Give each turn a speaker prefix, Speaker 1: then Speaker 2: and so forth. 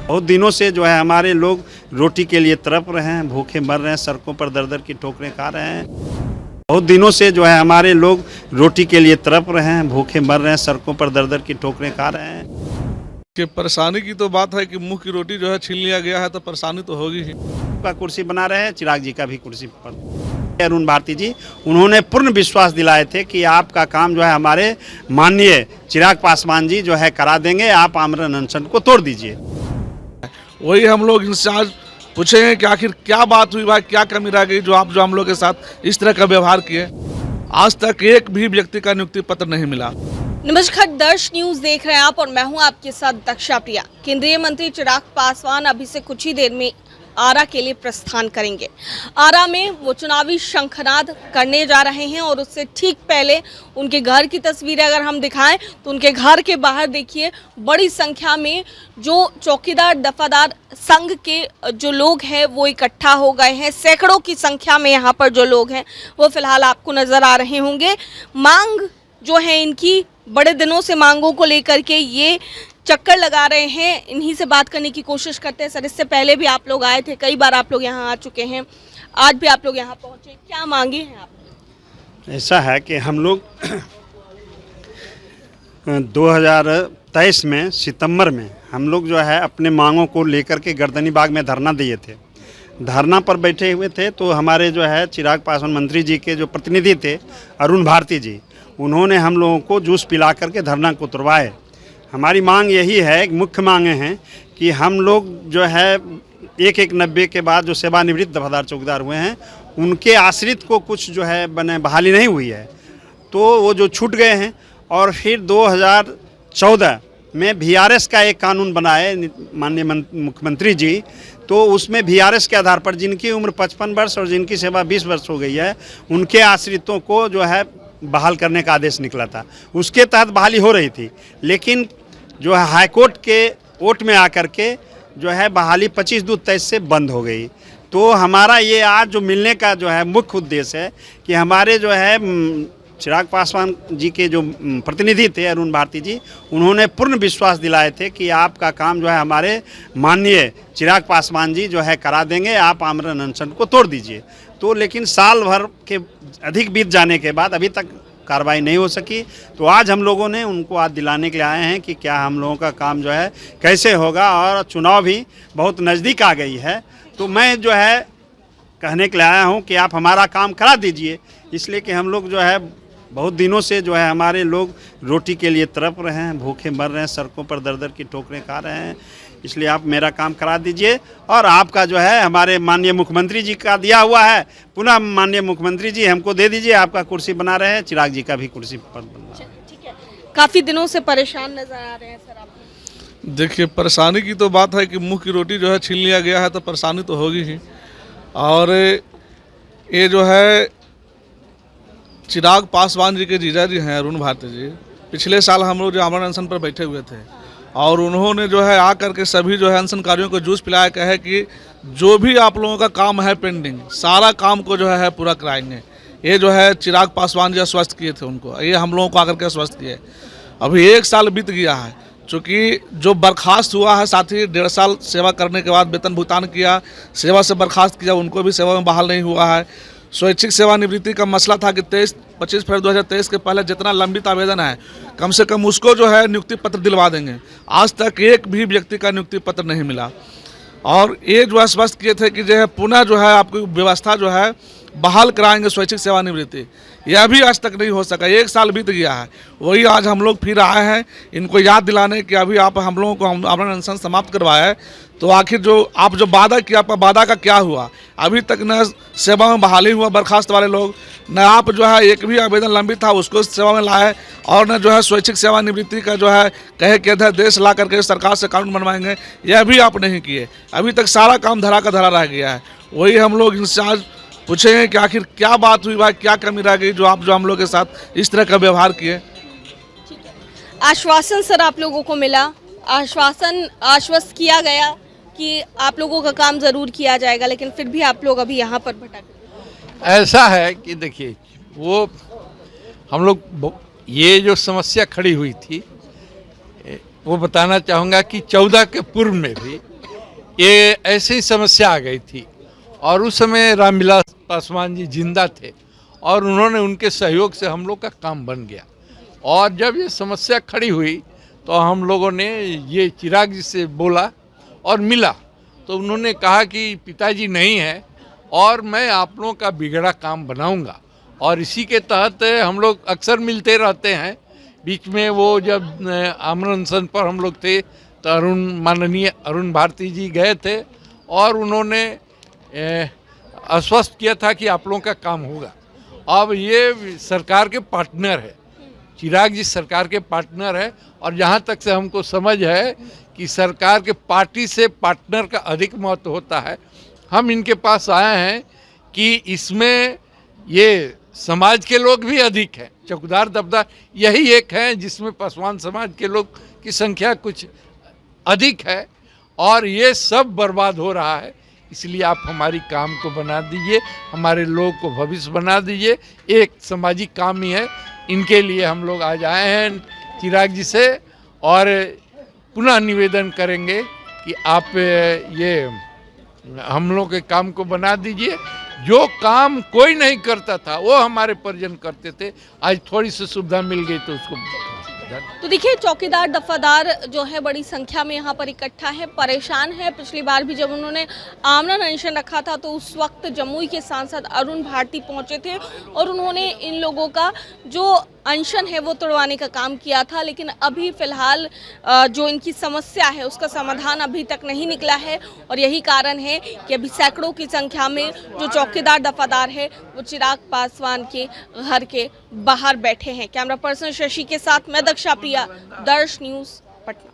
Speaker 1: बहुत दिनों से जो है हमारे लोग रोटी के लिए तड़प रहे हैं, भूखे मर रहे हैं, सड़कों पर दर दर की ठोकरें खा रहे हैं। बहुत दिनों से जो है हमारे लोग रोटी के लिए तड़प रहे हैं, भूखे मर रहे हैं, सड़कों पर दर दर की ठोकरें खा रहे हैं।
Speaker 2: कि परेशानी की तो बात है कि मुंह की रोटी जो है छीन लिया गया है, तो परेशानी तो होगी ही।
Speaker 1: का कुर्सी बना रहे हैं, चिराग जी का भी कुर्सी पर अरुण भारती जी, उन्होंने पूर्ण विश्वास दिलाए थे कि आपका काम जो है हमारे माननीय चिराग पासवान जी जो है करा देंगे, आप आमरण अनशन को तोड़ दीजिए।
Speaker 2: वही हम लोग इंचार्ज पूछेंगे कि आखिर क्या बात हुई भाई, क्या कमी रह गई जो आप हम लोग के साथ इस तरह का व्यवहार किए। आज तक एक भी व्यक्ति का नियुक्ति पत्र नहीं मिला।
Speaker 3: नमस्कार, दर्श न्यूज देख रहे हैं आप और मैं हूं आपके साथ दक्षा प्रिया। केंद्रीय मंत्री चिराग पासवान अभी से कुछ ही देर में आरा के लिए प्रस्थान करेंगे। आरा में वो चुनावी शंखनाद करने जा रहे हैं और उससे ठीक पहले उनके घर की तस्वीरें अगर हम दिखाएं तो उनके घर के बाहर देखिए बड़ी संख्या में जो चौकीदार दफादार संघ के जो लोग हैं वो इकट्ठा हो गए हैं। सैकड़ों की संख्या में यहाँ पर जो लोग हैं वो फिलहाल आपको नजर आ रहे होंगे। मांग जो है इनकी बड़े दिनों से मांगों को लेकर के ये चक्कर लगा रहे हैं। इन्हीं से बात करने की कोशिश करते हैं। सर, इससे पहले भी आप लोग आए थे, कई बार आप लोग यहाँ आ चुके हैं, आज भी आप लोग यहाँ पहुँचे, क्या मांगे हैं आप?
Speaker 1: ऐसा है कि हम लोग 2023 में सितंबर में हम लोग जो है अपने मांगों को लेकर के गर्दनी बाग में धरना दिए थे। धरना पर बैठे हुए थे तो हमारे जो है चिराग पासवान मंत्री जी के जो प्रतिनिधि थे अरुण भारती जी, उन्होंने हम लोगों को जूस पिला करके धरना को उतरवाए। हमारी मांग यही है, मुख्य मांगे हैं कि हम लोग जो है 1/1/90 के बाद जो सेवानिवृत्त दफादार चौकीदार हुए हैं उनके आश्रित को कुछ जो है बहाली नहीं हुई है, तो वो जो छूट गए हैं। और फिर 2014 में VRS का एक कानून बनाए माननीय मुख्यमंत्री जी, तो उसमें VRS के आधार पर जिनकी उम्र 55 वर्ष और जिनकी सेवा 20 वर्ष हो गई है उनके आश्रितों को जो है बहाल करने का आदेश निकला था। उसके तहत बहाली हो रही थी, लेकिन जो है हाईकोर्ट के ओट में आकर के जो है बहाली 25/2/23 से बंद हो गई। तो हमारा ये आज जो मिलने का जो है मुख्य उद्देश्य है कि हमारे जो है चिराग पासवान जी के जो प्रतिनिधि थे अरुण भारती जी, उन्होंने पूर्ण विश्वास दिलाए थे कि आपका काम जो है हमारे माननीय चिराग पासवान जी जो है करा देंगे, आप आमरण अनशन को तोड़ दीजिए। तो लेकिन साल भर के अधिक बीत जाने के बाद अभी तक कार्रवाई नहीं हो सकी। तो आज हम लोगों ने उनको आज दिलाने के लिए आए हैं कि क्या हम लोगों का काम जो है कैसे होगा, और चुनाव भी बहुत नज़दीक आ गई है। तो मैं जो है कहने के लिए आया हूं कि आप हमारा काम करा दीजिए, इसलिए कि हम लोग जो है बहुत दिनों से जो है हमारे लोग रोटी के लिए तड़प रहे हैं, भूखे मर रहे हैं, सड़कों पर दर दर की ठोकरें खा रहे हैं। इसलिए आप मेरा काम करा दीजिए। और आपका जो है हमारे माननीय मुख्यमंत्री जी का दिया हुआ है, पुनः माननीय मुख्यमंत्री जी हमको दे दीजिए। आपका कुर्सी बना रहे हैं, चिराग जी का भी कुर्सी पर बना।
Speaker 3: ठीक है, काफी दिनों से परेशान नजर आ रहे हैं सर आप।
Speaker 2: देखिए, परेशानी की तो बात है कि मुंह की रोटी जो है छीन लिया गया है, तो परेशानी तो होगी ही। और ये जो है चिराग पासवान जी के जीजा जी हैं अरुण भारती जी, पिछले साल हम लोग जो आमरण अनशन पर बैठे हुए थे और उन्होंने जो है आकर के सभी जो है अनशनकारियों को जूस पिलाया, कहे कि जो भी आप लोगों का काम है पेंडिंग, सारा काम को जो है पूरा कराएंगे। ये जो है चिराग पासवान जी आश्वस्त किए थे उनको, ये हम लोगों को आकर के आश्वस्त किए। अभी 1 साल बीत गया है, चूँकि जो बर्खास्त हुआ है साथी 1.5 साल सेवा करने के बाद वेतन भुगतान किया, सेवा से बर्खास्त किया, उनको भी सेवा में बहाल नहीं हुआ है। स्वैच्छिक सेवानिवृत्ति का मसला था कि 25 फरवरी 2023 के पहले जितना लंबित आवेदन है कम से कम उसको जो है नियुक्ति पत्र दिलवा देंगे। आज तक एक भी व्यक्ति का नियुक्ति पत्र नहीं मिला। और ये जो आश्वस्त किए थे कि जो है पुनः जो है आपकी व्यवस्था जो है बहाल कराएंगे स्वैच्छिक सेवानिवृत्ति, यह भी आज तक नहीं हो सका। 1 साल बीत गया है। वही आज हम लोग फिर आए हैं इनको याद दिलाने कि अभी आप हम लोगों को आमरण अनशन समाप्त करवाया है, तो आखिर जो आप जो वादा किया, आपका वादा का क्या हुआ? अभी तक न सेवा में बहाली हुआ बर्खास्त वाले लोग, न आप जो है एक भी आवेदन लंबित था उसको सेवा में लाए, और न जो है स्वैच्छिक सेवानिवृत्ति का जो है कहे कि अध्यादेश ला करके सरकार से कानून बनवाएंगे, यह भी आप नहीं किए। अभी तक सारा काम धरा का धरा रह गया है। वही हम लोग इंचार्ज पूछेंगे कि आखिर क्या बात हुई भाई, क्या कमी रह गई जो आप हम लोग के साथ इस तरह का व्यवहार किए।
Speaker 3: आश्वासन सर आप लोगों को मिला, आश्वस्त किया गया कि आप लोगों का काम जरूर किया जाएगा, लेकिन फिर भी आप लोग अभी यहाँ पर भटक।
Speaker 4: ऐसा है कि देखिए, वो हम लोग ये जो समस्या खड़ी हुई थी वो बताना चाहूँगा कि 14 के पूर्व में भी ये ऐसे ही समस्या आ गई थी और उस समय रामविलास पासवान जी जिंदा थे और उन्होंने उनके सहयोग से हम लोग का काम बन गया। और जब ये समस्या खड़ी हुई तो हम लोगों ने ये चिराग जी से बोला और मिला, तो उन्होंने कहा कि पिताजी नहीं है और मैं आप लोगों का बिगड़ा काम बनाऊंगा। और इसी के तहत हम लोग अक्सर मिलते रहते हैं। बीच में वो जब आमरण अनशन पर हम लोग थे तो माननीय अरुण भारती जी गए थे और उन्होंने आश्वस्त किया था कि आप लोगों का काम होगा। अब ये सरकार के पार्टनर है, चिराग जी सरकार के पार्टनर है और जहाँ तक से हमको समझ है कि सरकार के पार्टी से पार्टनर का अधिक महत्व होता है। हम इनके पास आए हैं कि इसमें ये समाज के लोग भी अधिक हैं, चौकीदार दबदार यही एक है जिसमें पासवान समाज के लोग की संख्या कुछ अधिक है और ये सब बर्बाद हो रहा है। इसलिए आप हमारी काम को बना दीजिए, हमारे लोग को भविष्य बना दीजिए। एक सामाजिक काम ही है, इनके लिए हम लोग आज आए हैं चिराग जी से और पुनः निवेदन करेंगे कि आप ये हम लोग के काम को बना दीजिए। जो काम कोई नहीं करता था वो हमारे परिजन करते थे, आज थोड़ी सी सुविधा मिल गई तो उसको।
Speaker 3: तो देखिए, चौकीदार दफादार जो है बड़ी संख्या में यहाँ पर इकट्ठा है, परेशान है। पिछली बार भी जब उन्होंने आमरण अनशन रखा था तो उस वक्त जमुई के सांसद अरुण भारती पहुँचे थे और उन्होंने इन लोगों का जो अनशन है वो तोड़वाने का काम किया था। लेकिन अभी फिलहाल जो इनकी समस्या है उसका समाधान अभी तक नहीं निकला है और यही कारण है कि अभी सैकड़ों की संख्या में जो चौकीदार दफादार है वो चिराग पासवान के घर के बाहर बैठे हैं। कैमरा पर्सन शशि के साथ मैं दक्षा प्रिया, दर्श न्यूज़, पटना।